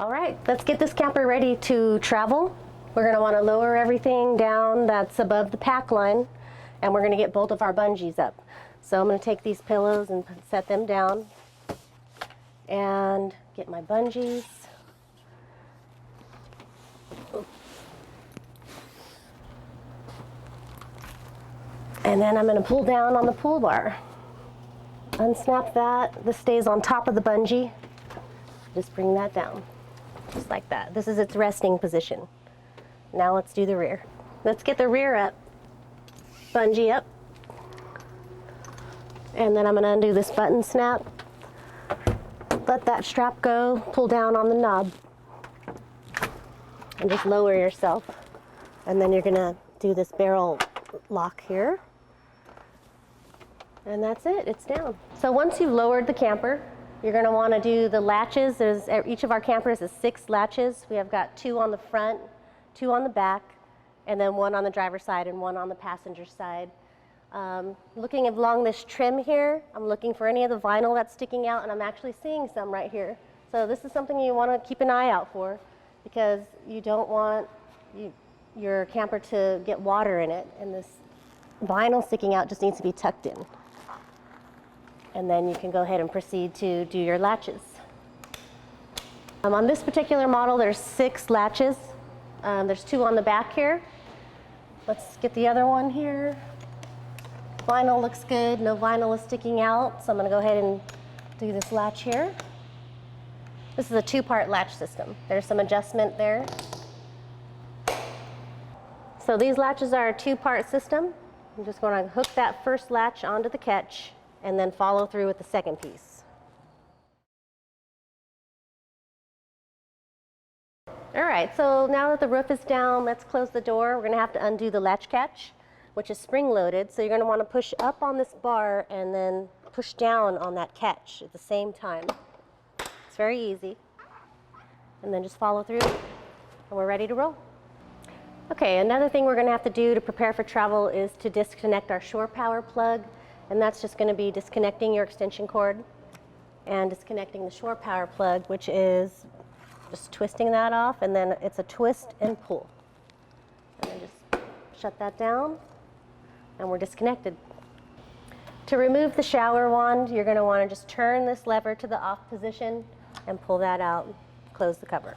All right, let's get this camper ready to travel. We're going to want to lower everything down that's above the pack line, and we're going to get both of our bungees up. So I'm going to take these pillows and set them down and get my bungees. And then I'm going to pull down on the pull bar. Unsnap that. This stays on top of the bungee. Just bring that down, just like that. This is its resting position. Now let's do the rear. Let's get the rear up. Bungee up. And then I'm going to undo this button snap. Let that strap go. Pull down on the knob. And just lower yourself. And then you're going to do this barrel lock here. And that's it, it's down. So once you've lowered the camper, you're going to want to do the latches. Each of our campers is 6 latches. We have got 2 on the front, 2 on the back, and then 1 on the driver's side and 1 on the passenger side. Looking along this trim here, I'm looking for any of the vinyl that's sticking out, and I'm actually seeing some right here. So this is something you want to keep an eye out for, because you don't want your camper to get water in it, and this vinyl sticking out just needs to be tucked in. And then you can go ahead and proceed to do your latches. On this particular model, there's 6 latches. There's 2 on the back here. Let's get the other one here. Vinyl looks good, no vinyl is sticking out, so I'm going to go ahead and do this latch here. This is a 2-part latch system. There's some adjustment there. So these latches are a 2-part system. I'm just going to hook that first latch onto the catch and then follow through with the second piece. All right, so now that the roof is down, let's close the door. We're going to have to undo the latch catch, which is spring-loaded. So you're going to want to push up on this bar and then push down on that catch at the same time. It's very easy. And then just follow through, and we're ready to roll. Okay, another thing we're going to have to do to prepare for travel is to disconnect our shore power plug. And that's just going to be disconnecting your extension cord and disconnecting the shore power plug, which is just twisting that off, and then it's a twist and pull. And then just shut that down, and we're disconnected. To remove the shower wand, you're going to want to just turn this lever to the off position and pull that out, close the cover.